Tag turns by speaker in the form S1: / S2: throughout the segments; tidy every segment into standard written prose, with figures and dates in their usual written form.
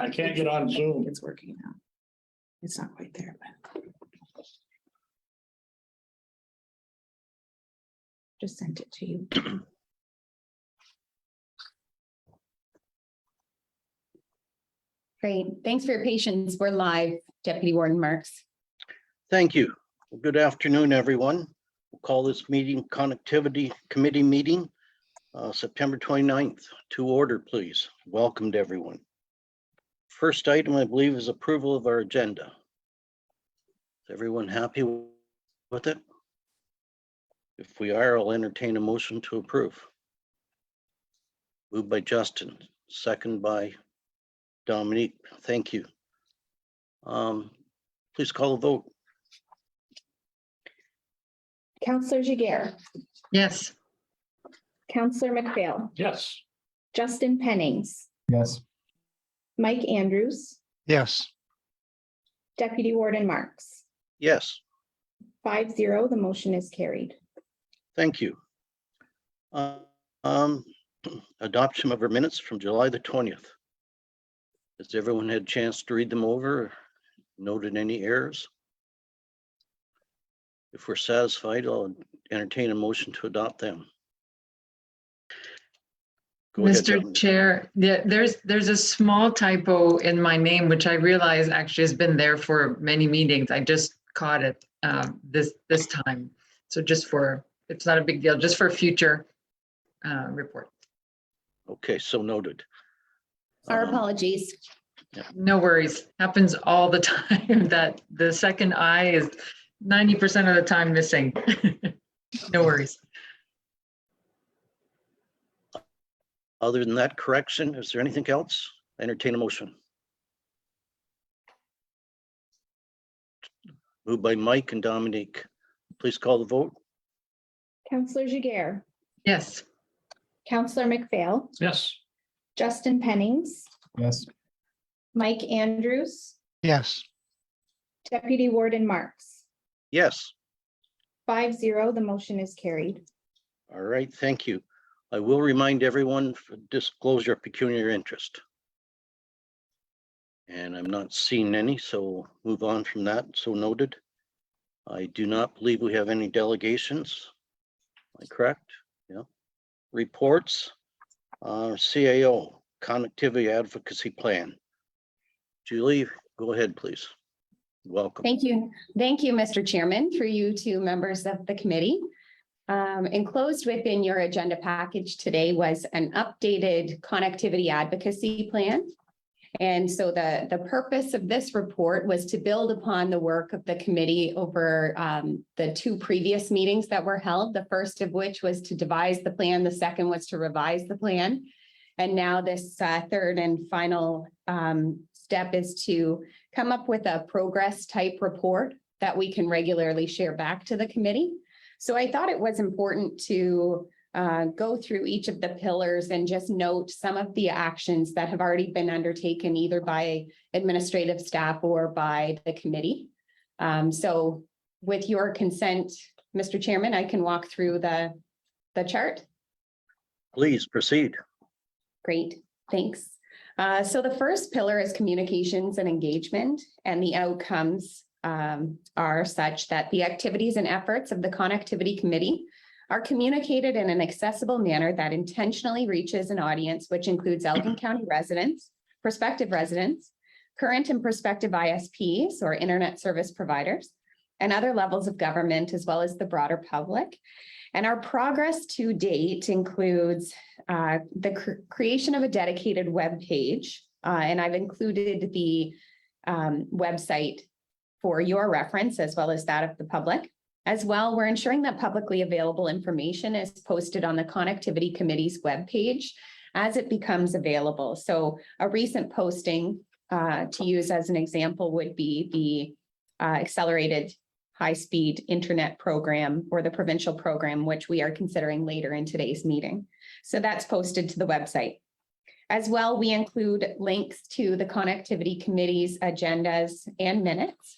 S1: I can't get on Zoom.
S2: It's working now. It's not quite there, but. Just sent it to you.
S3: Great. Thanks for your patience. We're live, Deputy Warden Marks.
S4: Thank you. Good afternoon, everyone. We'll call this meeting Connectivity Committee meeting, September 29th, to order, please. Welcome to everyone. First item, I believe, is approval of our agenda. Is everyone happy with it? If we are, I'll entertain a motion to approve. Moved by Justin, second by Dominique. Thank you. Please call the vote.
S5: Councillor Giguère,
S6: Yes.
S5: Councillor McPhail,
S1: Yes.
S5: Justin Pennings,
S7: Yes.
S5: Mike Andrews,
S7: Yes.
S5: Deputy Warden Marks.
S4: Yes.
S5: 5-0, the motion is carried.
S4: Thank you. Adoption of our minutes from July the 20th. Has everyone had a chance to read them over? Noted any errors? If we're satisfied, I'll entertain a motion to adopt them. Go ahead,
S6: Mr.
S4: Dominic.
S6: Chair, there's a small typo in my name, which I realize actually has been there for many meetings. I just caught it this time. So just for, it's not a big deal, just for future report.
S4: Okay, so noted.
S3: Our apologies.
S6: No worries. Happens all the time that the second I is 90% of the time missing. No worries.
S4: Other than that correction, is there anything else? Entertain a motion. Moved by Mike and Dominique. Please call the vote.
S5: Councillor Giguère,
S6: Yes.
S5: Councillor McPhail,
S1: Yes.
S5: Justin Pennings,
S7: Yes.
S5: Mike Andrews,
S7: Yes.
S5: Deputy Warden Marks.
S4: Yes.
S5: 5-0, the motion is carried.
S4: All right, thank you. I will remind everyone for disclosure of pecuniary interest. And I'm not seeing any, so move on from that. So noted. I do not believe we have any delegations. Am I correct? Yeah. Reports. CAO, Connectivity Advocacy Plan. Julie, go ahead, please. Welcome.
S3: Thank you. Thank you, Mr. Chairman, for you two members of the committee. Enclosed within your agenda package today was an updated connectivity advocacy plan. And so the purpose of this report was to build upon the work of the committee over the two previous meetings that were held, the first of which was to devise the plan, the second was to revise the plan. And now this third and final step is to come up with a progress type report that we can regularly share back to the committee. So I thought it was important to go through each of the pillars and just note some of the actions that have already been undertaken either by administrative staff or by the committee. So with your consent, Mr. Chairman, I can walk through the chart.
S4: Please proceed.
S3: Great, thanks. So the first pillar is communications and engagement, and the outcomes are such that the activities and efforts of the Connectivity Committee are communicated in an accessible manner that intentionally reaches an audience which includes Elgin County residents, prospective residents, current and prospective ISPs or internet service providers, and other levels of government as well as the broader public. And our progress to date includes the creation of a dedicated web page, and I've included the website for your reference as well as that of the public. As well, we're ensuring that publicly available information is posted on the Connectivity Committee's webpage as it becomes available. So a recent posting to use as an example would be the accelerated high-speed internet program or the provincial program, which we are considering later in today's meeting. So that's posted to the website. As well, we include links to the Connectivity Committee's agendas and minutes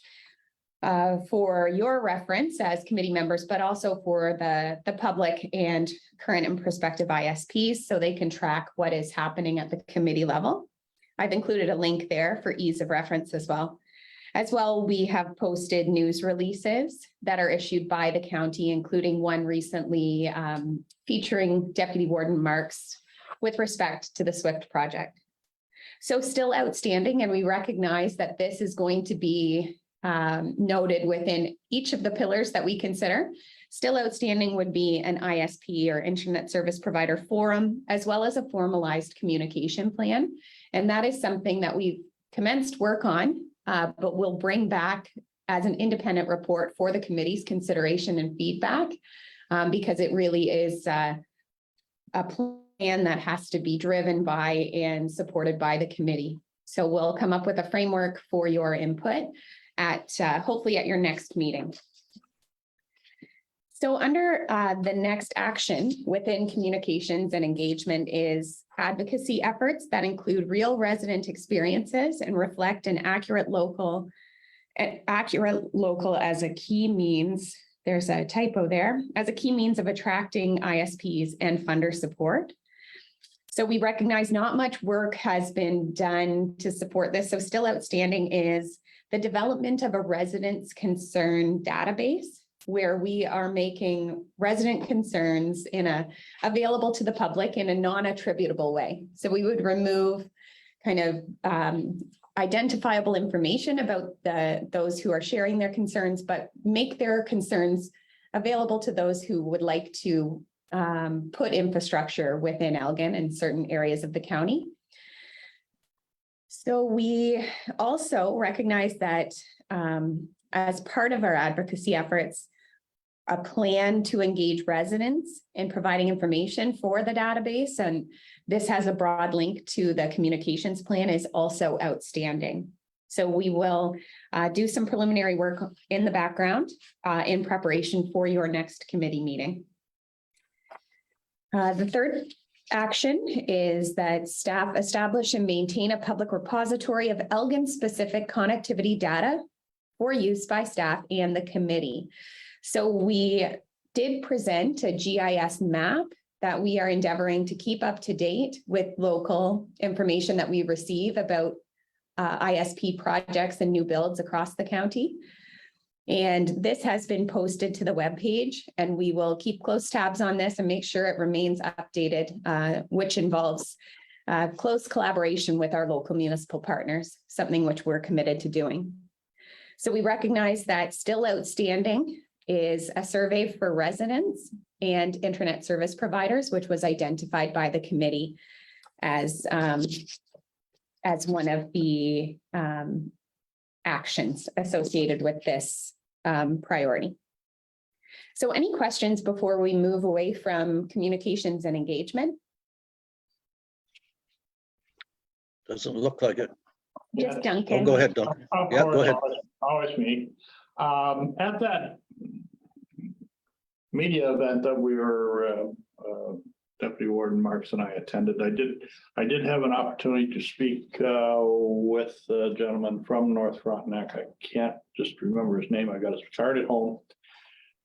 S3: for your reference as committee members, but also for the public and current and prospective ISPs so they can track what is happening at the committee level. I've included a link there for ease of reference as well. As well, we have posted news releases that are issued by the county, including one recently featuring Deputy Warden Marks with respect to the SWIFT project. So still outstanding, and we recognize that this is going to be noted within each of the pillars that we consider. Still outstanding would be an ISP or Internet Service Provider Forum, as well as a formalized communication plan. And that is something that we've commenced work on, but we'll bring back as an independent report for the committee's consideration and feedback, because it really is a plan that has to be driven by and supported by the committee. So we'll come up with a framework for your input at hopefully at your next meeting. So under the next action within communications and engagement is advocacy efforts that include real resident experiences and reflect an accurate local as a key means, there's a typo there, as a key means of attracting ISPs and funder support. So we recognize not much work has been done to support this. So still outstanding is the development of a residents' concern database, where we are making resident concerns available to the public in a non-attributable way. So we would remove kind of identifiable information about those who are sharing their concerns, but make their concerns available to those who would like to put infrastructure within Elgin and certain areas of the county. So we also recognize that as part of our advocacy efforts, a plan to engage residents in providing information for the database, and this has a broad link to the communications plan, is also outstanding. So we will do some preliminary work in the background in preparation for your next committee meeting. The third action is that staff establish and maintain a public repository of Elgin-specific connectivity data for use by staff and the committee. So we did present a GIS map that we are endeavoring to keep up to date with local information that we receive about ISP projects and new builds across the county. And this has been posted to the webpage, and we will keep close tabs on this and make sure it remains updated, which involves close collaboration with our local municipal partners, something which we're committed to doing. So we recognize that still outstanding is a survey for residents and internet service providers, which was identified by the committee as one of the actions associated with this priority. So any questions before we move away from communications and engagement?
S4: Doesn't look like it.
S3: Just
S4: Oh,
S3: Duncan.
S4: go ahead, Duncan.
S1: Of
S4: Yeah, go
S1: course,
S4: ahead.
S1: always me. At that media event that we were, Deputy Warden Marks and I attended, I did have an opportunity to speak with a gentleman from North Frontenac. I can't just remember his name. I got his card at home.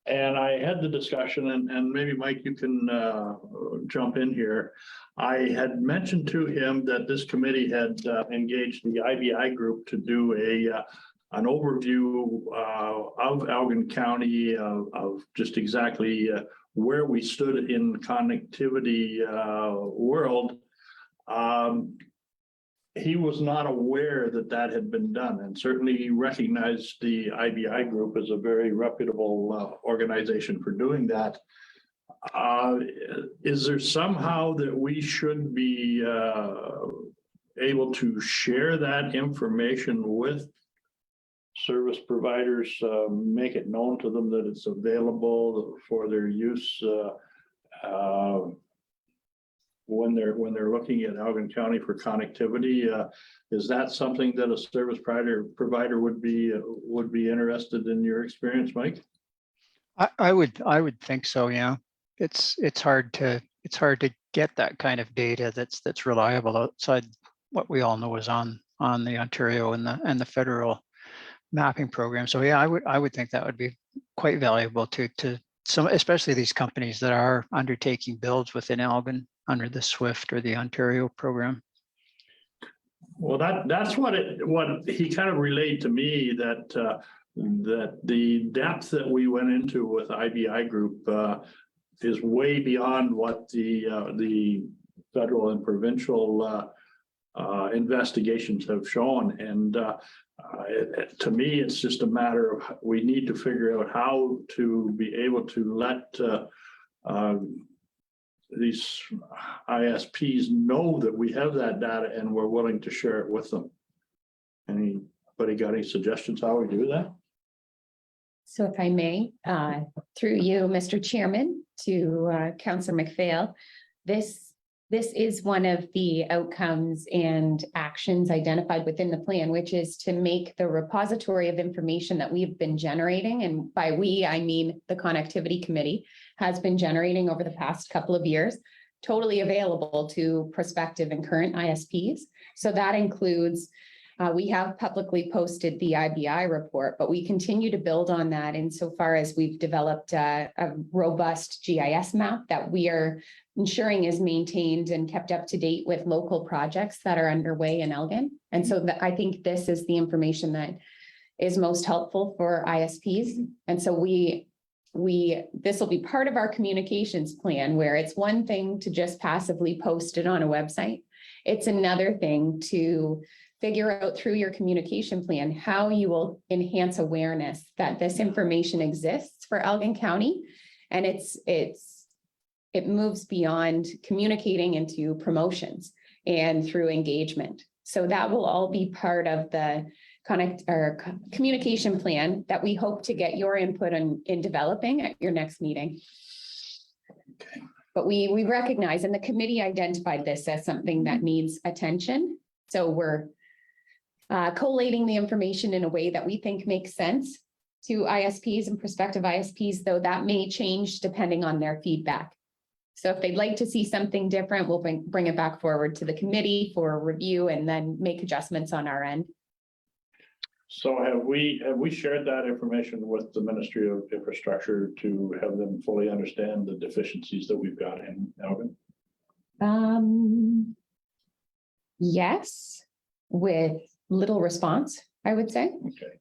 S1: And I had the discussion, and maybe Mike, you can jump in here. I had mentioned to him that this committee had engaged the IBI group to do an overview of Elgin County of just exactly where we stood in the connectivity world. He was not aware that that had been done, and certainly he recognized the IBI group as a very reputable organization for doing that. Is there somehow that we should be able to share that information with service providers, make it known to them that it's available for their use when they're looking at Elgin County for connectivity? Is that something that a service provider would be interested in your experience, Mike?
S7: I would think so. Yeah, it's hard to get that kind of data that's reliable outside what we all know is on the Ontario and the federal mapping program. So yeah, I would think that would be quite valuable to some, especially these companies that are undertaking builds within Elgin under the SWIFT or the Ontario program.
S1: Well, that's what he kind of relayed to me, that that the depth that we went into with IBI group is way beyond what the federal and provincial investigations have shown. And to me, it's just a matter of, we need to figure out how to be able to let these ISPs know that we have that data and we're willing to share it with them. Anybody got any suggestions how we do that?
S3: So if I may, through you, Mr. Chairman, to Councillor McPhail, this is one of the outcomes and actions identified within the plan, which is to make the repository of information that we've been generating, and by we, I mean the Connectivity Committee has been generating over the past couple of years, totally available to prospective and current ISPs. So that includes, we have publicly posted the IBI report, but we continue to build on that insofar as we've developed a robust GIS map that we are ensuring is maintained and kept up to date with local projects that are underway in Elgin. And so I think this is the information that is most helpful for ISPs. And so this will be part of our communications plan, where it's one thing to just passively post it on a website. It's another thing to figure out through your communication plan how you will enhance awareness that this information exists for Elgin County. And it moves beyond communicating into promotions and through engagement. So that will all be part of the communication plan that we hope to get your input in developing at your next meeting.
S1: Okay.
S3: But we recognize, and the committee identified this as something that needs attention. So we're collating the information in a way that we think makes sense to ISPs and prospective ISPs, though that may change depending on their feedback. So if they'd like to see something different, we'll bring it back forward to the committee for review and then make adjustments on our end.
S1: So have we shared that information with the Ministry of Infrastructure to have them fully understand the deficiencies that we've got in Elgin?
S3: Yes, with little response, I would say.
S1: Okay.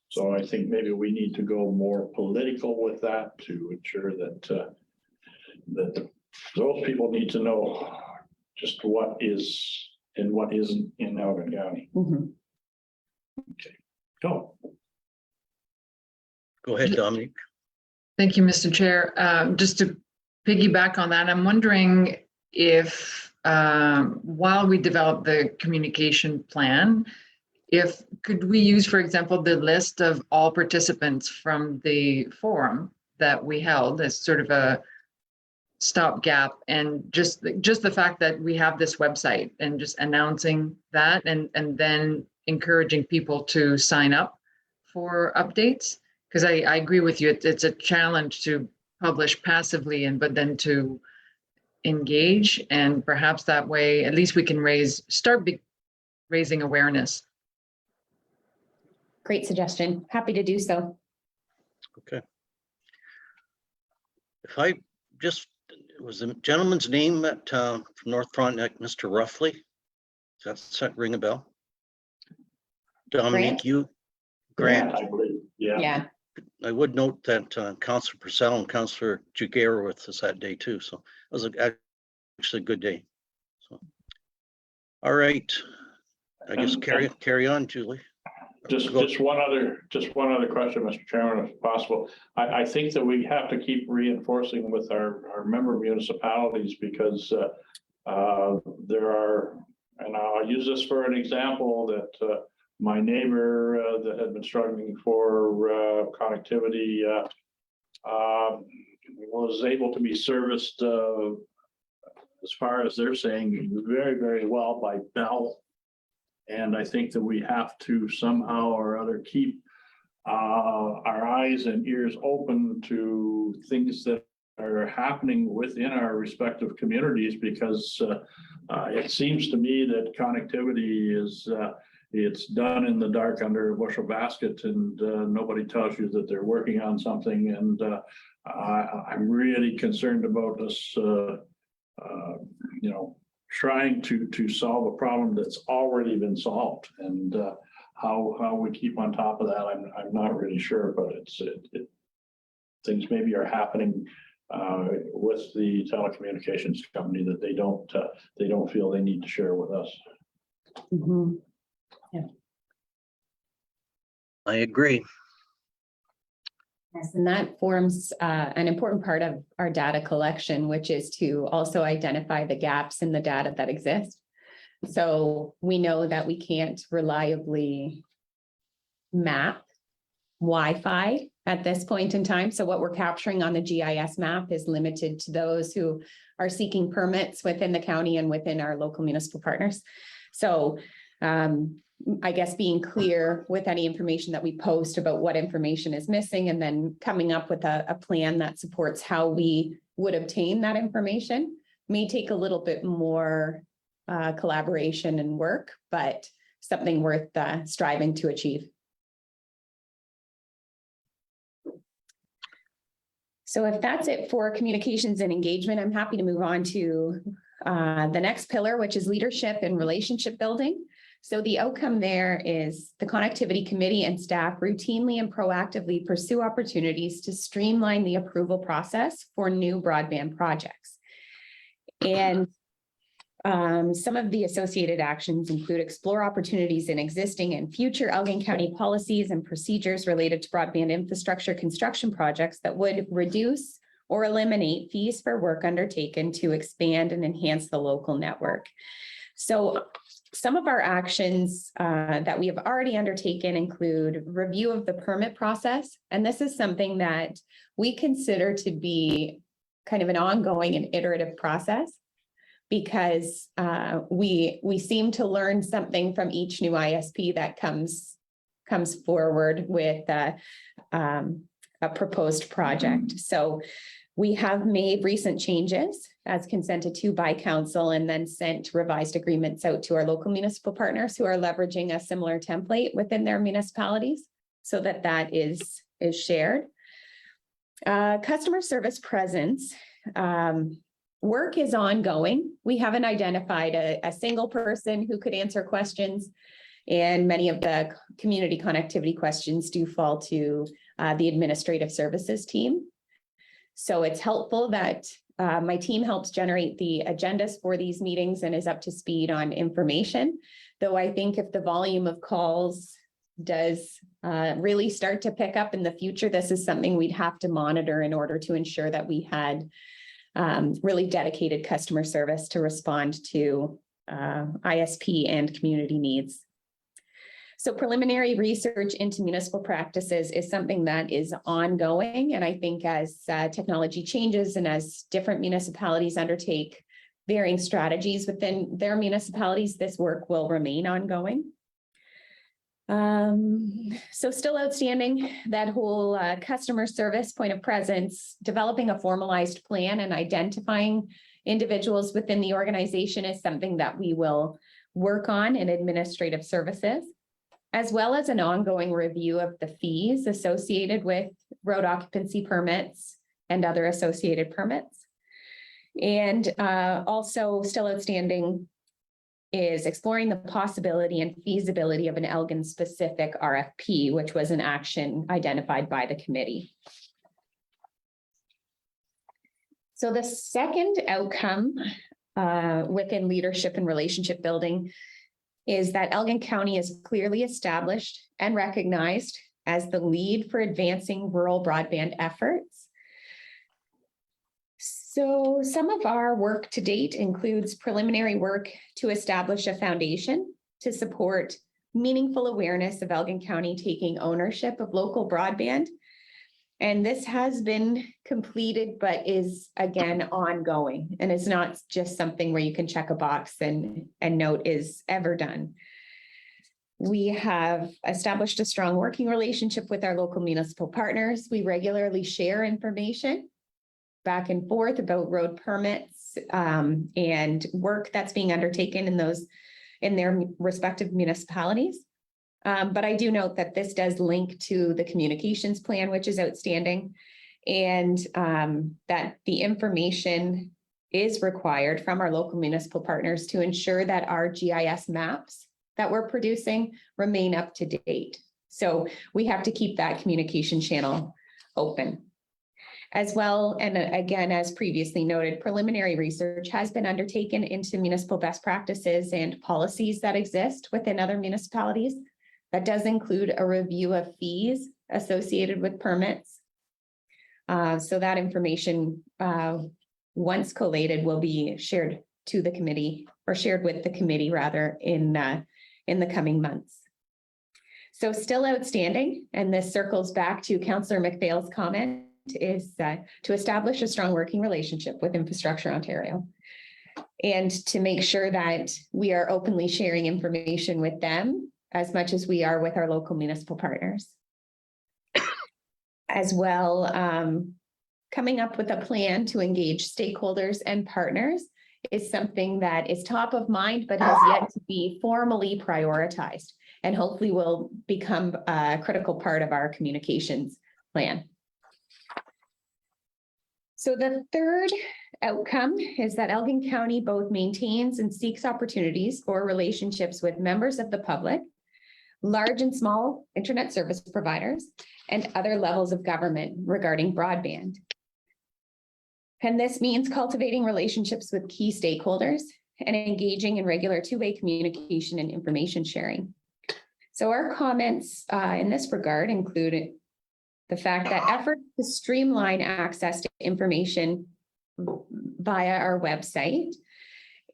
S1: So I think maybe we need to go more political with that to ensure that those people need to know just what is and what isn't in Elgin County.
S3: Mhm.
S1: Okay, go.
S4: Go ahead, Dominic.
S6: Thank you, Mr. Chair. Just to piggyback on that, I'm wondering if while we develop the communication plan, could we use, for example, the list of all participants from the forum that we held as sort of a stopgap, and just the fact that we have this website and just announcing that, and then encouraging people to sign up for updates? Because I agree with you, it's a challenge to publish passively but then to engage, and perhaps that way at least we can start raising awareness.
S3: Great suggestion. Happy to do so.
S4: Okay. If I just, was the gentleman's name from North Frontenac, Mr. Roughly? Does that ring a bell? Dominic, Grant.
S1: I believe, yeah.
S3: Yeah.
S4: I would note that Councillor Purcell and Councillor Jiguer were with us that day too. So it was actually a good day. So, all right. I guess carry on, Julie.
S1: Just one other question, Mr. Chairman, if possible. I think that we have to keep reinforcing with our member municipalities, because there are, and I'll use this for an example, that my neighbor that had been struggling for connectivity was able to be serviced, as far as they're saying, very, very well by Bell. And I think that we have to somehow or other keep our eyes and ears open to things that are happening within our respective communities, because it seems to me that connectivity is it's done in the dark under a bushel basket, and nobody tells you that they're working on something. And I'm really concerned about us, trying to solve a problem that's already been solved. And how we keep on top of that, I'm not really sure, but things maybe are happening with the telecommunications company that they don't feel they need to share with us.
S3: Mhm.
S4: I agree.
S3: Yes, and that forms an important part of our data collection, which is to also identify the gaps in the data that exist. So we know that we can't reliably map Wi-Fi at this point in time. So what we're capturing on the GIS map is limited to those who are seeking permits within the county and within our local municipal partners. So I guess being clear with any information that we post about what information is missing, and then coming up with a plan that supports how we would obtain that information may take a little bit more collaboration and work, but something worth striving to achieve. So if that's it for communications and engagement, I'm happy to move on to the next pillar, which is leadership and relationship building. So the outcome there is the Connectivity Committee and staff routinely and proactively pursue opportunities to streamline the approval process for new broadband projects. And some of the associated actions include explore opportunities in existing and future Elgin County policies and procedures related to broadband infrastructure construction projects that would reduce or eliminate fees for work undertaken to expand and enhance the local network. So some of our actions that we have already undertaken include review of the permit process. And this is something that we consider to be kind of an ongoing and iterative process, because we seem to learn something from each new ISP that comes forward with a proposed project. So we have made recent changes as consented to by council, and then sent revised agreements out to our local municipal partners who are leveraging a similar template within their municipalities, so that is shared. Customer service presence. Work is ongoing. We haven't identified a single person who could answer questions, and many of the community connectivity questions do fall to the administrative services team. So it's helpful that my team helps generate the agendas for these meetings and is up to speed on information. Though I think if the volume of calls does really start to pick up in the future, this is something we'd have to monitor in order to ensure that we had really dedicated customer service to respond to ISP and community needs. So preliminary research into municipal practices is something that is ongoing. And I think as technology changes and as different municipalities undertake varying strategies within their municipalities, this work will remain ongoing. So still outstanding, that whole customer service point of presence, developing a formalized plan and identifying individuals within the organization is something that we will work on in administrative services, as well as an ongoing review of the fees associated with road occupancy permits and other associated permits. And also still outstanding is exploring the possibility and feasibility of an Elgin-specific RFP, which was an action identified by the committee. So the second outcome within leadership and relationship building is that Elgin County is clearly established and recognized as the lead for advancing rural broadband efforts. So some of our work to date includes preliminary work to establish a foundation to support meaningful awareness of Elgin County taking ownership of local broadband. And this has been completed, but is again ongoing. And it's not just something where you can check a box and note is ever done. We have established a strong working relationship with our local municipal partners. We regularly share information back and forth about road permits and work that's being undertaken in their respective municipalities. But I do note that this does link to the communications plan, which is outstanding, and that the information is required from our local municipal partners to ensure that our GIS maps that we're producing remain up to date. So we have to keep that communication channel open. As well, and again, as previously noted, preliminary research has been undertaken into municipal best practices and policies that exist within other municipalities. That does include a review of fees associated with permits. So that information, once collated, will be shared to the committee, or shared with the committee rather, in the coming months. So still outstanding, and this circles back to Councillor McPhail's comment, is to establish a strong working relationship with Infrastructure Ontario and to make sure that we are openly sharing information with them as much as we are with our local municipal partners. As well, coming up with a plan to engage stakeholders and partners is something that is top of mind, but has yet to be formally prioritized, and hopefully will become a critical part of our communications plan. So the third outcome is that Elgin County both maintains and seeks opportunities for relationships with members of the public, large and small internet service providers, and other levels of government regarding broadband. And this means cultivating relationships with key stakeholders and engaging in regular two-way communication and information sharing. So our comments in this regard include the fact that efforts to streamline access to information via our website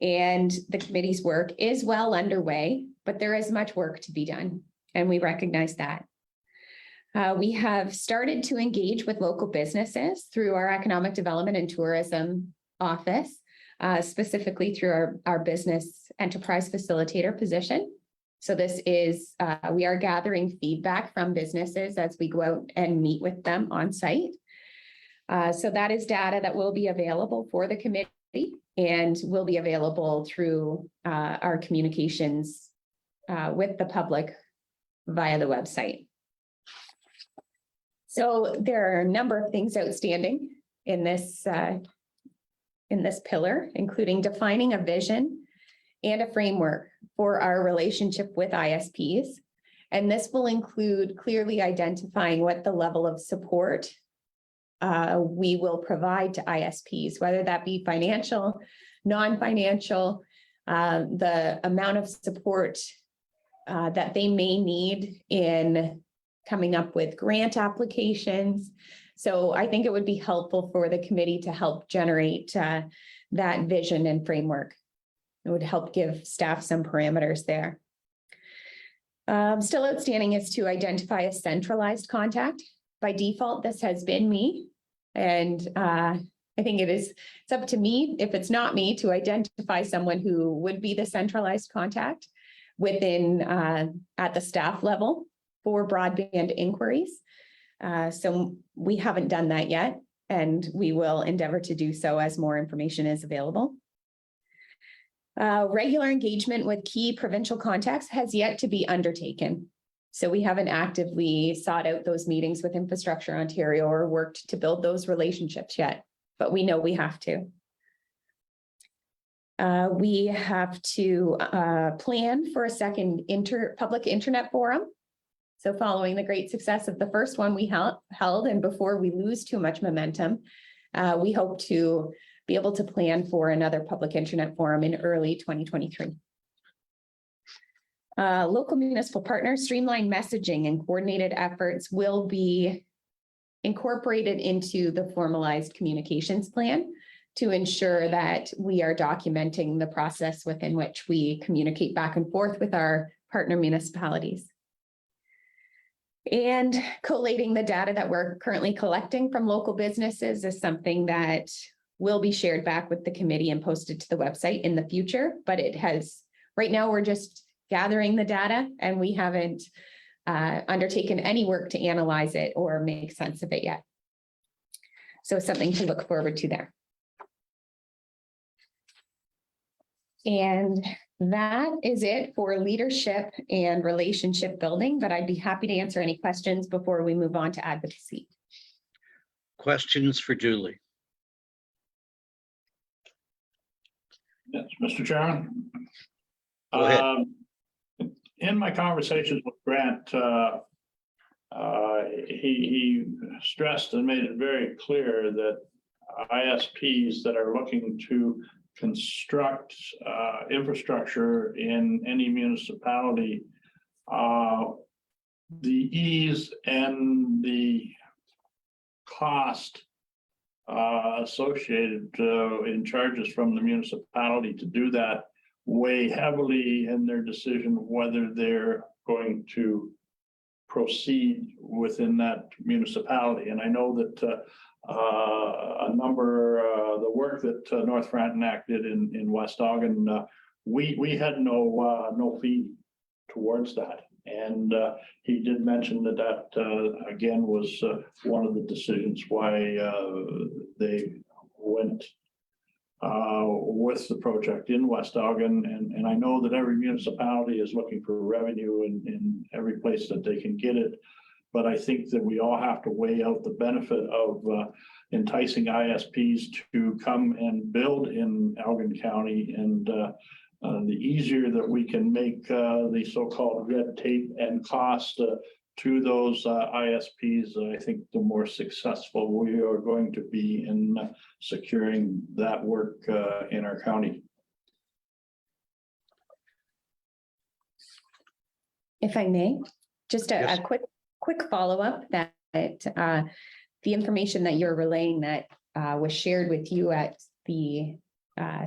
S3: and the committee's work is well underway, but there is much work to be done, and we recognize that. We have started to engage with local businesses through our Economic Development and Tourism Office, specifically through our Business Enterprise Facilitator position. So this is, we are gathering feedback from businesses as we go out and meet with them on site. So that is data that will be available for the committee and will be available through our communications with the public via the website. So there are a number of things outstanding in this pillar, including defining a vision and a framework for our relationship with ISPs. And this will include clearly identifying what the level of support we will provide to ISPs, whether that be financial, non-financial, the amount of support that they may need in coming up with grant applications. So I think it would be helpful for the committee to help generate that vision and framework. It would help give staff some parameters there. Still outstanding is to identify a centralized contact. By default, this has been me. And I think it's up to me, if it's not me, to identify someone who would be the centralized contact within at the staff level for broadband inquiries. So we haven't done that yet, and we will endeavor to do so as more information is available. Regular engagement with key provincial contacts has yet to be undertaken. So we haven't actively sought out those meetings with Infrastructure Ontario or worked to build those relationships yet, but we know we have to. We have to plan for a second public internet forum. So following the great success of the first one we held, and before we lose too much momentum, we hope to be able to plan for another public internet forum in early 2023. Local municipal partners, streamlined messaging and coordinated efforts will be incorporated into the formalized communications plan to ensure that we are documenting the process within which we communicate back and forth with our partner municipalities. And collating the data that we're currently collecting from local businesses is something that will be shared back with the committee and posted to the website in the future, but right now we're just gathering the data and we haven't undertaken any work to analyze it or make sense of it yet. So something to look forward to there. And that is it for leadership and relationship building, but I'd be happy to answer any questions before we move on to advocacy.
S4: Questions for Julie?
S1: Yes, Mr. Chairman.
S4: Go ahead.
S1: In my conversations with Grant, he stressed and made it very clear that ISPs that are looking to construct infrastructure in any municipality, the ease and the cost associated in charges from the municipality to do that weigh heavily in their decision whether they're going to proceed within that municipality. And I know that a number, the work that North Frontenac did in West Ogden, we had no fee towards that. And he did mention that again was one of the decisions why they went with the project in West Ogden. And I know that every municipality is looking for revenue in every place that they can get it. But I think that we all have to weigh out the benefit of enticing ISPs to come and build in Elgin County, and the easier that we can make the so-called red tape and cost to those ISPs, I think the more successful we are going to be in securing that work in our county.
S3: If I may, just
S4: Yes.
S3: a quick follow-up that the information that you're relaying that was shared with you at the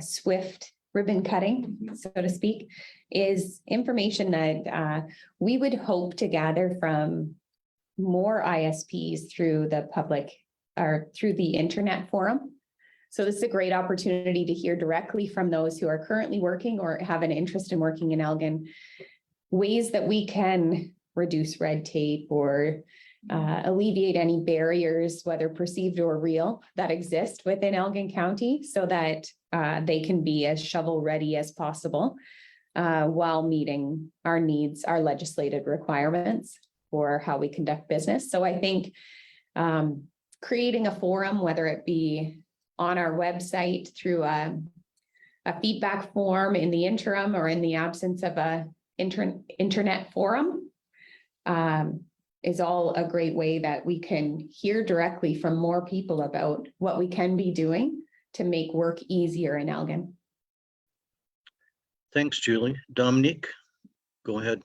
S3: SWIFT ribbon cutting, so to speak, is information that we would hope to gather from more ISPs through the public or through the internet forum. So this is a great opportunity to hear directly from those who are currently working or have an interest in working in Elgin, ways that we can reduce red tape or alleviate any barriers, whether perceived or real, that exist within Elgin County, so that they can be as shovel ready as possible while meeting our needs, our legislated requirements for how we conduct business. So I think creating a forum, whether it be on our website through a feedback form in the interim or in the absence of a internet forum, is all a great way that we can hear directly from more people about what we can be doing to make work easier in Elgin.
S4: Thanks, Julie. Dominique, go ahead.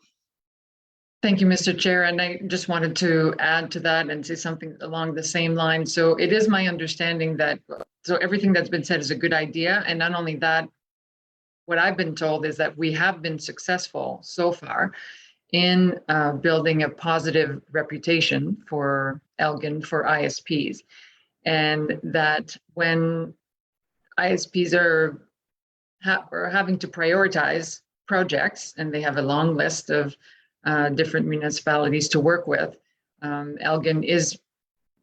S6: Thank you, Mr. Chair. And I just wanted to add to that and say something along the same line. So it is my understanding that, so everything that's been said is a good idea. And not only that, what I've been told is that we have been successful so far in building a positive reputation for Elgin for ISPs. And that when ISPs are having to prioritize projects, and they have a long list of different municipalities to work with, Elgin is,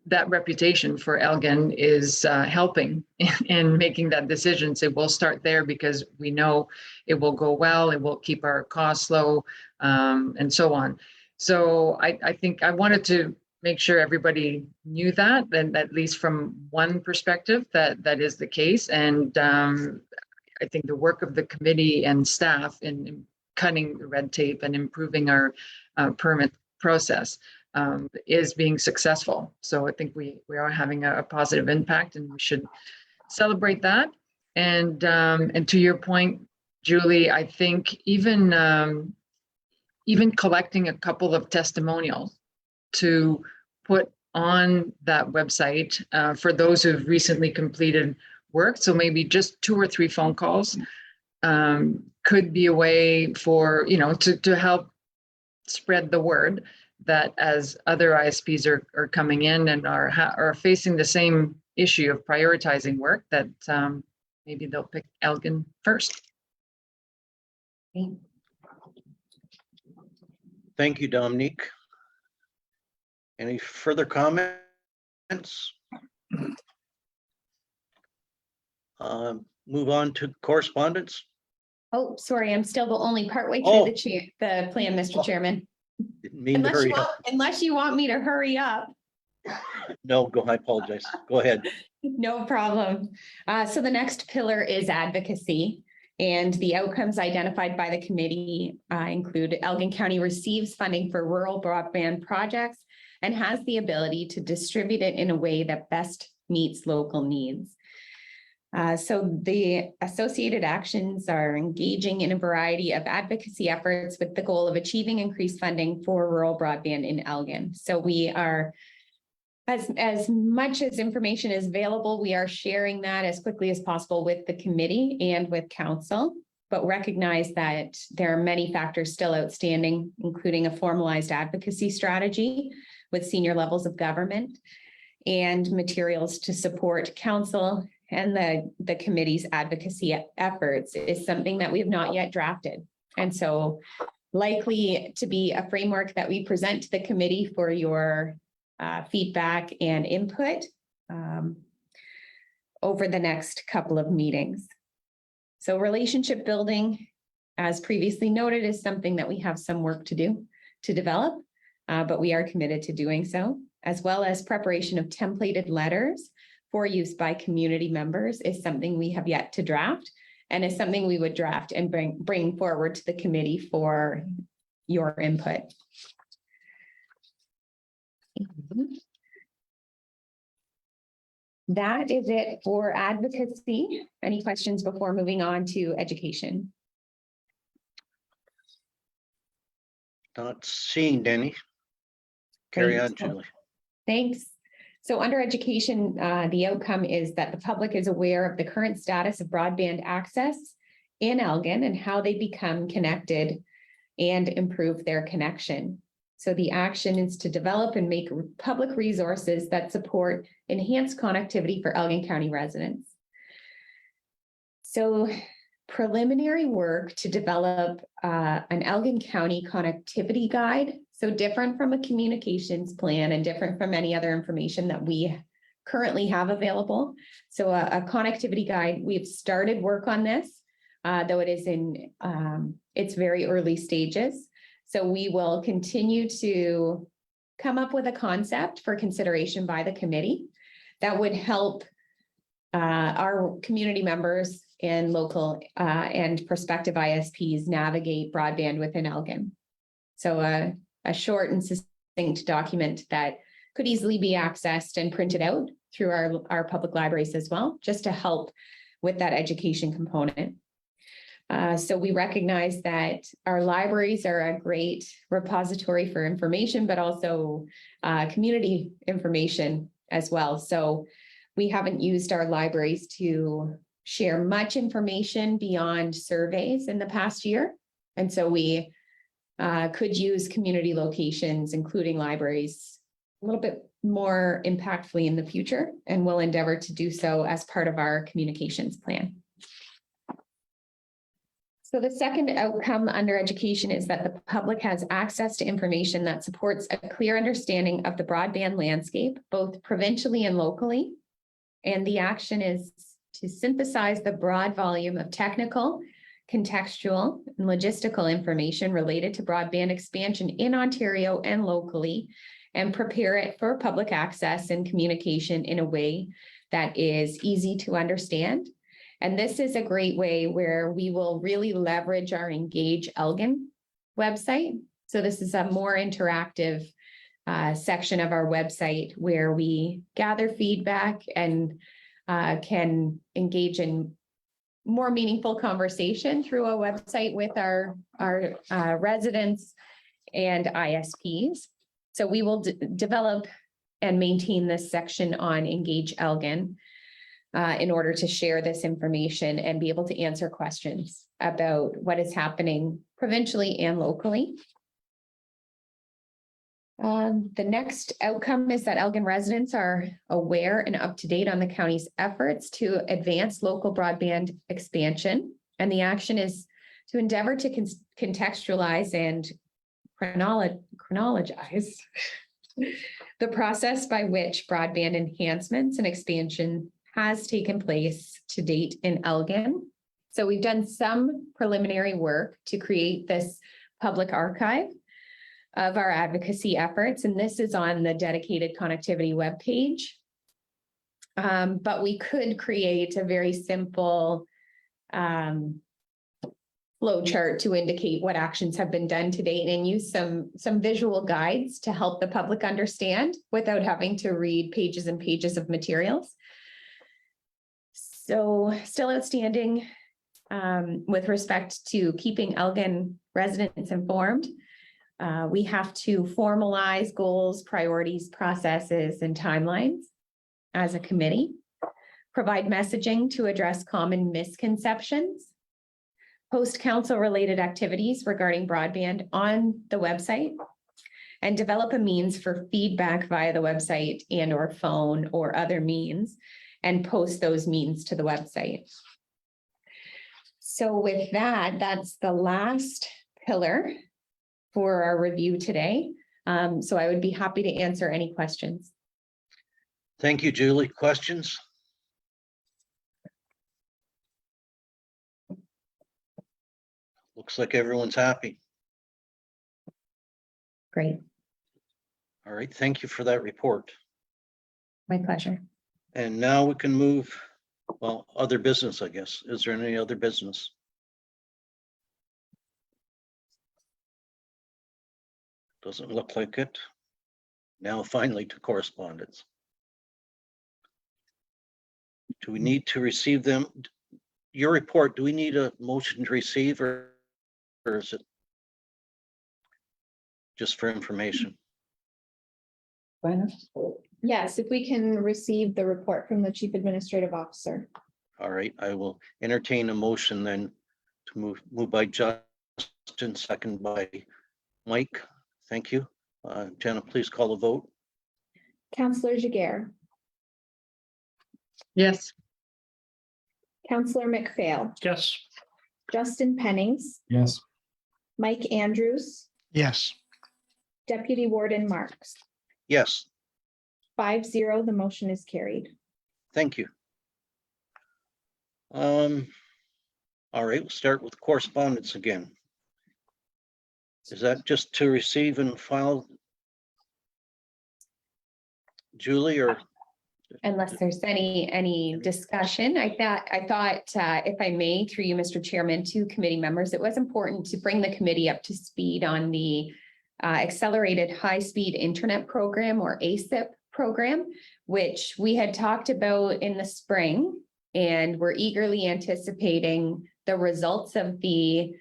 S6: that reputation for Elgin is helping in making that decision. So we'll start there because we know it will go well, it will keep our costs low, and so on. So I think I wanted to make sure everybody knew that, and at least from one perspective, that is the case. And I think the work of the committee and staff in cutting the red tape and improving our permit process is being successful. So I think we are having a positive impact, and we should celebrate that. And to your point, Julie, I think even collecting a couple of testimonials to put on that website for those who've recently completed work, so maybe just 2 or 3 phone calls could be a way for, to help spread the word that as other ISPs are coming in and are facing the same issue of prioritizing work, that maybe they'll pick Elgin first.
S4: Thank you, Dominique. Any further comments? Move on to correspondence.
S3: Oh, sorry, I'm still the only partway through
S4: Oh.
S3: the plan, Mr. Chairman.
S4: Didn't mean to hurry up.
S3: Unless you want me to hurry up.
S4: No, I apologize. Go ahead.
S3: No problem. So the next pillar is advocacy. And the outcomes identified by the committee include Elgin County receives funding for rural broadband projects and has the ability to distribute it in a way that best meets local needs. So the associated actions are engaging in a variety of advocacy efforts with the goal of achieving increased funding for rural broadband in Elgin. So we are, as much as information is available, we are sharing that as quickly as possible with the committee and with council, but recognize that there are many factors still outstanding, including a formalized advocacy strategy with senior levels of government and materials to support council and the committee's advocacy efforts is something that we have not yet drafted. And so likely to be a framework that we present to the committee for your feedback and input over the next couple of meetings. So relationship building, as previously noted, is something that we have some work to do to develop, but we are committed to doing so, as well as preparation of templated letters for use by community members is something we have yet to draft and is something we would draft and bring forward to the committee for your input. That is it for advocacy. Any questions before moving on to education?
S4: Not seeing any. Carry on,
S3: Great.
S4: Julie.
S3: Thanks. So under education, the outcome is that the public is aware of the current status of broadband access in Elgin and how they become connected and improve their connection. So the action is to develop and make public resources that support enhanced connectivity for Elgin County residents. So preliminary work to develop an Elgin County connectivity guide. So different from a communications plan and different from any other information that we currently have available. So a connectivity guide, we've started work on this, though it is in its very early stages. So we will continue to come up with a concept for consideration by the committee that would help our community members and local and prospective ISPs navigate broadband within Elgin. So a short and succinct document that could easily be accessed and printed out through our public libraries as well, just to help with that education component. So we recognize that our libraries are a great repository for information, but also community information as well. So we haven't used our libraries to share much information beyond surveys in the past year. And so we could use community locations, including libraries, a little bit more impactfully in the future, and we'll endeavor to do so as part of our communications plan. So the second outcome under education is that the public has access to information that supports a clear understanding of the broadband landscape, both provincially and locally. And the action is to synthesize the broad volume of technical, contextual, and logistical information related to broadband expansion in Ontario and locally, and prepare it for public access and communication in a way that is easy to understand. And this is a great way where we will really leverage our Engage Elgin website. So this is a more interactive section of our website where we gather feedback and can engage in more meaningful conversation through a website with our residents and ISPs. So we will develop and maintain this section on Engage Elgin in order to share this information and be able to answer questions about what is happening provincially and locally. The next outcome is that Elgin residents are aware and up to date on the county's efforts to advance local broadband expansion. And the action is to endeavor to contextualize and chronologize the process by which broadband enhancements and expansion has taken place to date in Elgin. So we've done some preliminary work to create this public archive of our advocacy efforts, and this is on the dedicated connectivity webpage. But we could create a very simple flow chart to indicate what actions have been done to date and use some visual guides to help the public understand without having to read pages and pages of materials. So still outstanding with respect to keeping Elgin residents informed. We have to formalize goals, priorities, processes, and timelines as a committee, provide messaging to address common misconceptions, post council related activities regarding broadband on the website, and develop a means for feedback via the website and or phone or other means, and post those means to the website. So with that, that's the last pillar for our review today. So I would be happy to answer any questions.
S4: Thank you, Julie. Questions? Looks like everyone's happy.
S3: Great,
S4: All right, thank you for that report.
S3: my pleasure.
S4: And now we can move, well, other business, I guess. Is there any other business? Doesn't look like it. Now finally to correspondence. Do we need to receive them? Your report, do we need a motion to receive or is it just for information?
S5: Yes, if we can receive the report from the Chief Administrative Officer.
S4: All right, I will entertain a motion then to move by Justin, second by Mike. Thank you. Jenna, please call the vote.
S5: Councillor Jiguer,
S6: Yes.
S5: Councillor McPhail,
S1: Yes.
S5: Justin Pennings,
S8: Yes.
S5: Mike Andrews,
S7: Yes.
S5: Deputy Warden Marks.
S4: Yes,
S5: 5-0, the motion is carried.
S4: thank you. All right, we'll start with correspondence again. Is that just to receive and file? Julie, or?
S3: Unless there's any discussion, I thought, if I may, through you, Mr. Chairman, to committee members, it was important to bring the committee up to speed on the Accelerated High-Speed Internet Program, or ASIP program, which we had talked about in the spring, and we're eagerly anticipating the results of the,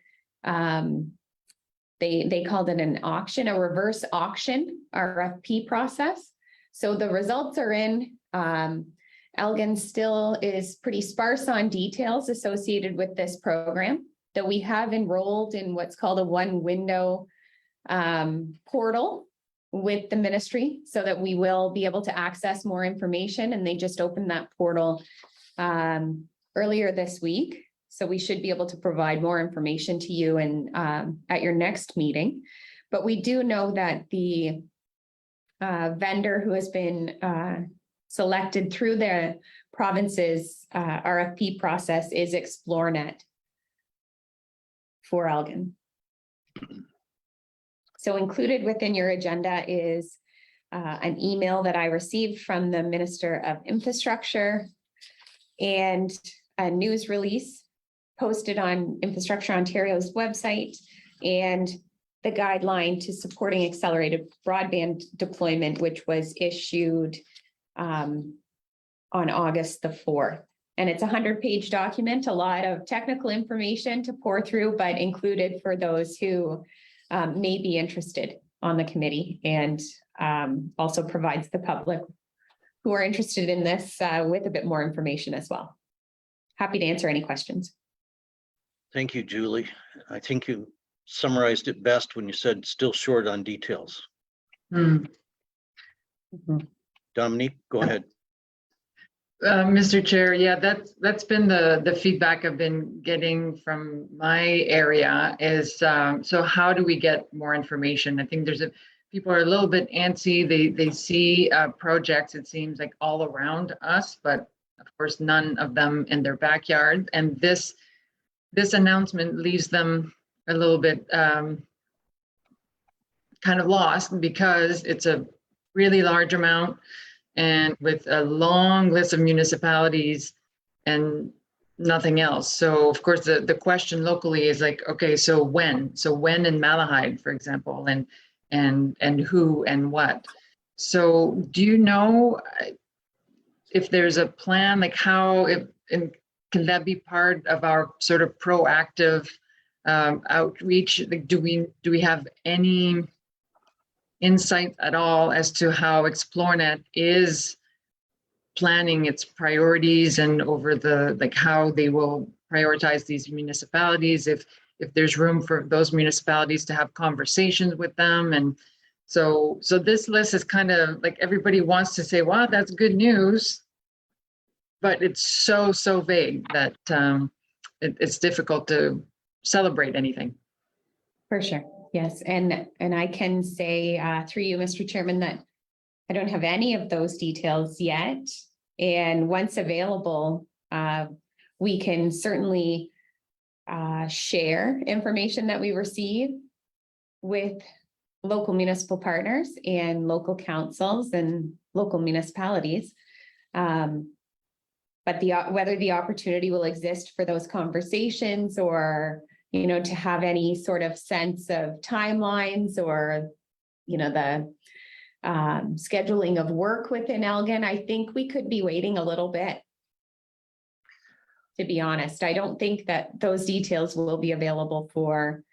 S3: they called it an auction, a reverse auction RFP process. So the results are in. Elgin still is pretty sparse on details associated with this program, though we have enrolled in what's called a one window portal with the ministry, so that we will be able to access more information. And they just opened that portal earlier this week. So we should be able to provide more information to you and at your next meeting. But we do know that the vendor who has been selected through the province's RFP process is ExploreNet for Elgin. So included within your agenda is an email that I received from the Minister of Infrastructure and a news release posted on Infrastructure Ontario's website, and the guideline to supporting accelerated broadband deployment, which was issued on August the 4th. And it's a 100-page document, a lot of technical information to pour through, but included for those who may be interested on the committee, and also provides the public who are interested in this with a bit more information as well. Happy to answer any questions.
S4: Thank you, Julie. I think you summarized it best when you said still short on details. Dominique, go ahead.
S6: Mr. Chair, yeah, that's been the feedback I've been getting from my area is, so how do we get more information? I think people are a little bit antsy. They see projects, it seems like, all around us, but of course, none of them in their backyard. And this announcement leaves them a little bit kind of lost, because it's a really large amount, and with a long list of municipalities, and nothing else. So of course, the question locally is like, okay, so when? So when in Malahide, for example, and who and what? So do you know if there's a plan, like how, if, and can that be part of our sort of proactive outreach? Like, do we have any insight at all as to how ExploreNet is planning its priorities and over the, like how they will prioritize these municipalities, if there's room for those municipalities to have conversations with them? And so this list is kind of like, everybody wants to say, wow, that's good news, but it's so vague that it's difficult to celebrate anything.
S3: For sure, yes, and I can say through you, Mr. Chairman, that I don't have any of those details yet. And once available, we can certainly share information that we receive with local municipal partners and local councils and local municipalities. But whether the opportunity will exist for those conversations, or, you know, to have any sort of sense of timelines, or, you know, the scheduling of work within Elgin, I think we could be waiting a little bit. To be honest, I don't think that those details will be available for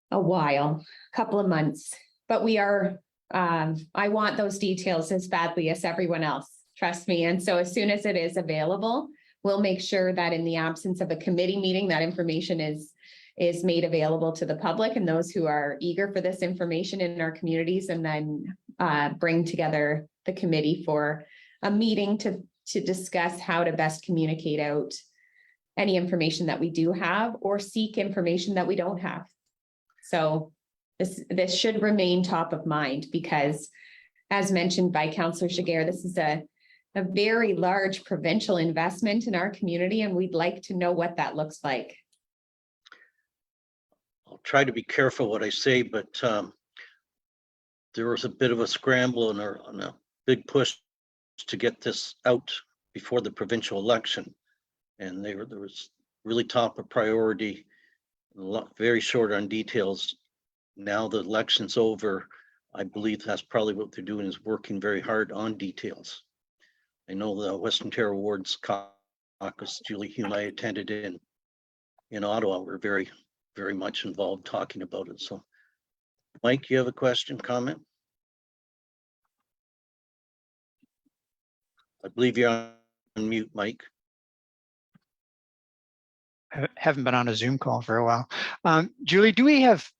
S3: a while, a couple of months, but we are, I want those details as badly as everyone else, trust me. And so as soon as it is available, we'll make sure that in the absence of a committee meeting, that information is made available to the public and those who are eager for this information in our communities, and then bring together the committee for a meeting to discuss how to best communicate out any information that we do have, or seek information that we don't have. So this should remain top of mind, because as mentioned by Councillor Giguère, this is a very large provincial investment in our community, and we'd like to know what that looks like.
S4: I'll try to be careful what I say, but there was a bit of a scramble on a big push to get this out before the provincial election. And there was really top of priority, very short on details. Now the election's over, I believe that's probably what they're doing, is working very hard on details. I know the Western Ontario Wards caucus, Julie Hume, I attended in Ottawa, were very much involved talking about it. So Mike, you have a question, comment? I believe you're on mute, Mike.
S7: I haven't been on a Zoom call for a while. Julie, do we have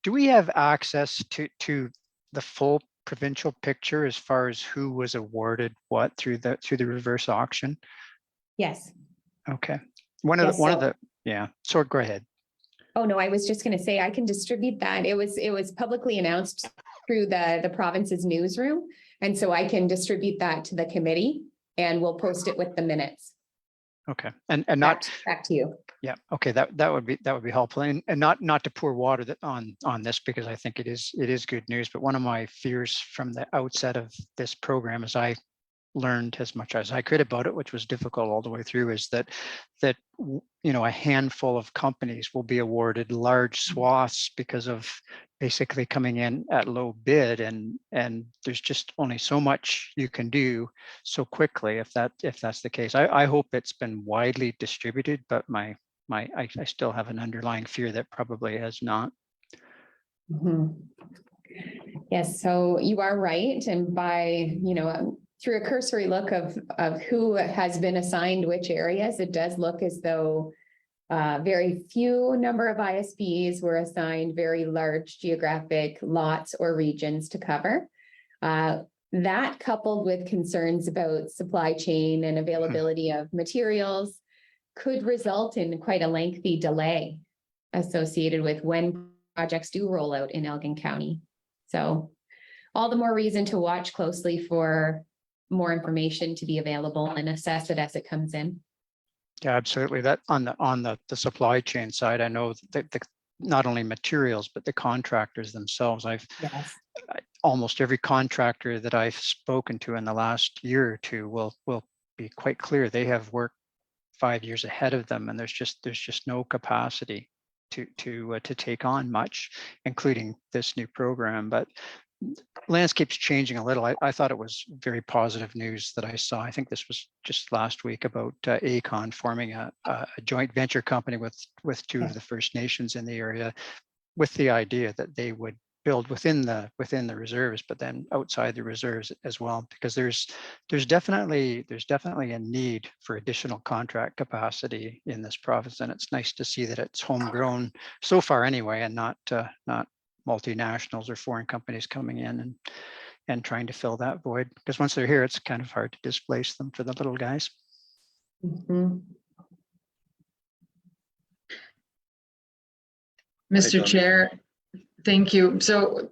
S7: access to the full provincial picture as far as who was awarded what through the reverse auction?
S3: Yes.
S7: Okay. Yeah. So go ahead.
S3: Oh, no, I was just going to say, I can distribute that. It was publicly announced through the province's newsroom. And so I can distribute that to the committee, and we'll post it with the minutes.
S7: Okay. And not
S3: back to you.
S7: Yeah. Okay. That would be helpful, and not to pour water on this, because I think it is good news. But one of my fears from the outset of this program, as I learned as much as I could about it, which was difficult all the way through, is that you know, a handful of companies will be awarded large swaths because of basically coming in at low bid, and there's just only so much you can do so quickly if that's the case. I hope it's been widely distributed, but I still have an underlying fear that probably has not.
S3: Mm-hmm. Yes, so you are right, and by, you know, through a cursory look of who has been assigned which areas, it does look as though very few number of ISBs were assigned very large geographic lots or regions to cover. That, coupled with concerns about supply chain and availability of materials, could result in quite a lengthy delay associated with when projects do roll out in Elgin County. So all the more reason to watch closely for more information to be available and assess it as it comes in.
S7: Yeah, absolutely. That on the supply chain side, I know that not only materials, but the contractors themselves. Almost every contractor that I've spoken to in the last year or two will be quite clear. They have worked 5 years ahead of them, and there's just no capacity to take on much, including this new program. But landscape's changing a little. I thought it was very positive news that I saw. I think this was just last week about 𝗖𝗏 forming a joint venture company with two of the First Nations in the area, with the idea that they would build within the reserves, but then outside the reserves as well, because there's definitely a need for additional contract capacity in this province, and it's nice to see that it's homegrown so far anyway, and not multinationals or foreign companies coming in and trying to fill that void, because once they're here, it's kind of hard to displace them for the little guys.
S3: Mhm.
S6: Mr.
S4: Duncan.
S6: Chair, thank you. So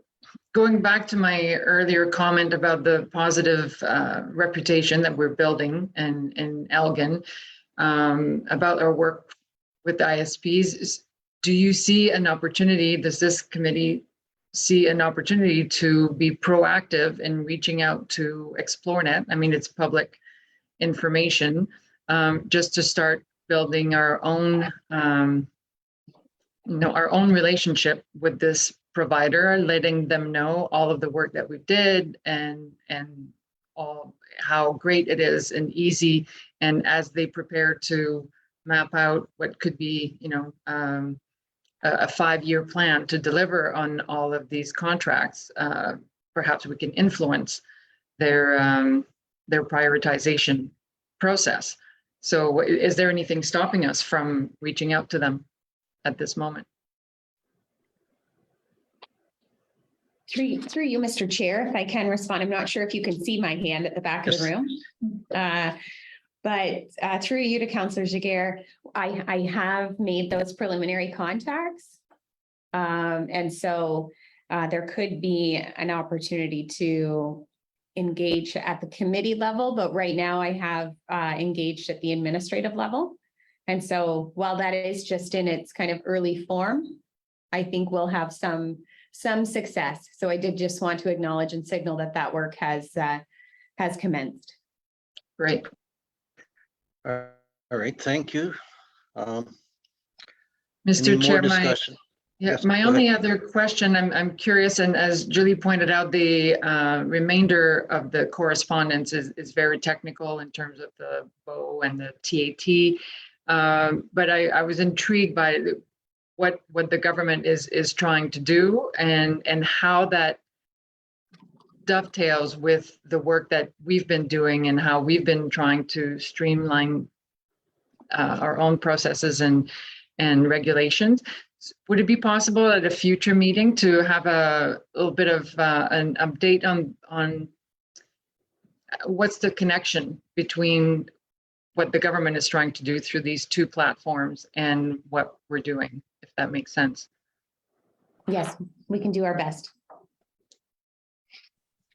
S6: going back to my earlier comment about the positive reputation that we're building in Elgin, about our work with the ISPs, do you see an opportunity, does this committee see an opportunity to be proactive in reaching out to ExploreNet? I mean, it's public information, just to start building our own, our own relationship with this provider, letting them know all of the work that we did and all how great it is and easy. And as they prepare to map out what could be, a 5-year plan to deliver on all of these contracts, perhaps we can influence their prioritization process. So is there anything stopping us from reaching out to them at this moment?
S3: Through you, Mr. Chair, if I can respond, I'm not sure if you can see my hand at the back of the room. But through you to Councillor Giguère, I have made those preliminary contacts. And so there could be an opportunity to engage at the committee level, but right now I have engaged at the administrative level. And so while that is just in its kind of early form, I think we'll have some success. So I did just want to acknowledge and signal that work has commenced.
S6: Great.
S4: All right, thank you.
S6: Mr.
S4: Any
S6: Chair,
S4: more discussion? Yes,
S6: my
S4: go
S6: only
S4: ahead.
S6: other question, I'm curious, and as Julie pointed out, the remainder of the correspondence is very technical in terms of the BO and the TAT. But I was intrigued by what the government is trying to do and how that dovetails with the work that we've been doing and how we've been trying to streamline our own processes and regulations. Would it be possible at a future meeting to have a little bit of an update on what's the connection between what the government is trying to do through these two platforms and what we're doing, if that makes sense?
S3: Yes, we can do our best.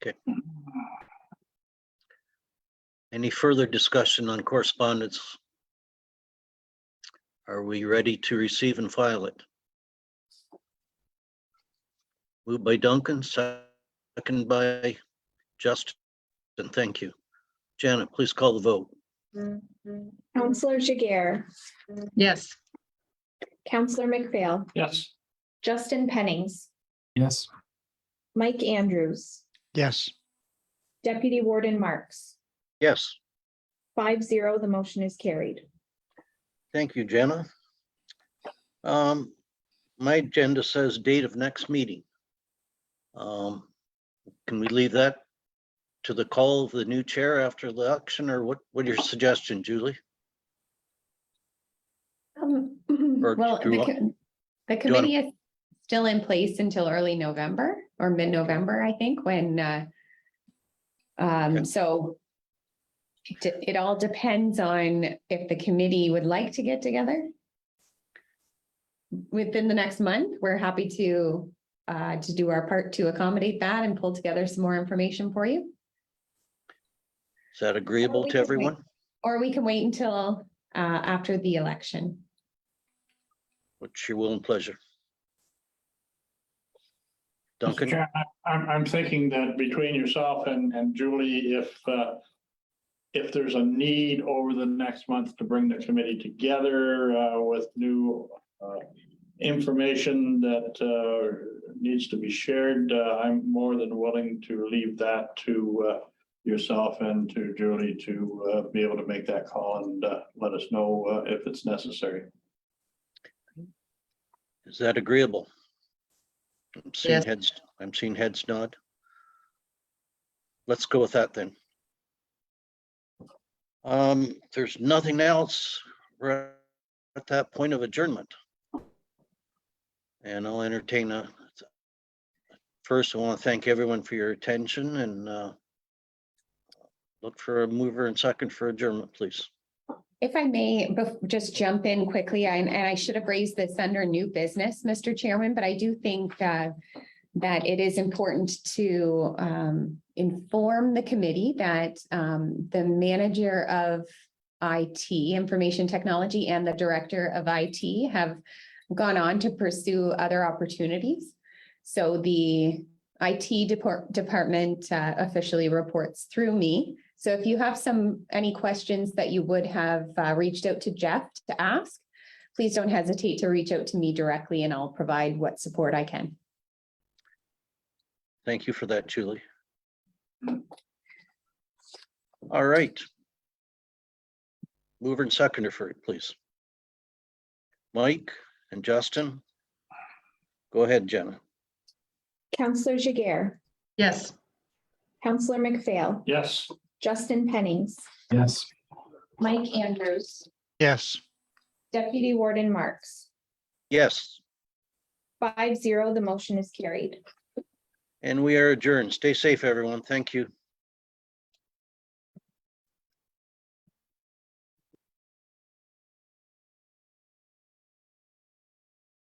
S4: Okay. Any further discussion on correspondence? Are we ready to receive and file it? Moved by Duncan, second by Justin. Thank you. Janet, please call the vote.
S5: Councillor Giguère,
S6: Yes.
S5: Councillor McPhail,
S1: Yes.
S5: Justin Pennings,
S8: Yes.
S5: Mike Andrews,
S7: Yes.
S5: Deputy Warden Marks.
S4: Yes,
S5: 5-0, the motion is carried.
S4: thank you, Jenna. My agenda says date of next meeting. Can we leave that to the call of the new chair after the election, or what are your suggestions, Julie? Or
S3: Well,
S4: do you want-
S3: the committee is still in place until early November or mid-November, I think, when so it all depends on if the committee would like to get together within the next month. We're happy to do our part to accommodate that and pull together some more information for you.
S4: Is that agreeable to everyone?
S3: Or we can wait until after the election.
S4: What's your will and pleasure?
S1: Mr.
S4: Duncan?
S1: Chair, I'm thinking that between yourself and Julie, if if there's a need over the next month to bring the committee together with new information that needs to be shared, I'm more than willing to leave that to yourself and to Julie to be able to make that call and let us know if it's necessary.
S4: Is that agreeable?
S6: Yes.
S4: I'm seeing heads nod. Let's go with that then. There's nothing else. We're at that point of adjournment. And I'll entertain first, I want to thank everyone for your attention and look for a mover and second for adjournment, please.
S3: If I may, just jump in quickly, and I should have raised this under new business, Mr. Chairman, but I do think that it is important to inform the committee that the manager of IT, information technology, and the director of IT have gone on to pursue other opportunities. So the IT department officially reports through me. So if you have any questions that you would have reached out to Jeff to ask, please don't hesitate to reach out to me directly and I'll provide what support I can.
S4: Thank you for that, Julie. All right. Mover and seconder for it, please. Mike and Justin. Go ahead, Jenna.
S5: Counselor Jiguer,
S6: Yes.
S5: Counselor McPhail,
S1: Yes.
S5: Justin Pennings,
S8: Yes.
S3: Mike Andrews,
S7: Yes.
S5: Deputy Warden Marks.
S4: Yes,
S5: 5-0, the motion is carried.
S4: and we are adjourned. Stay safe, everyone. Thank you.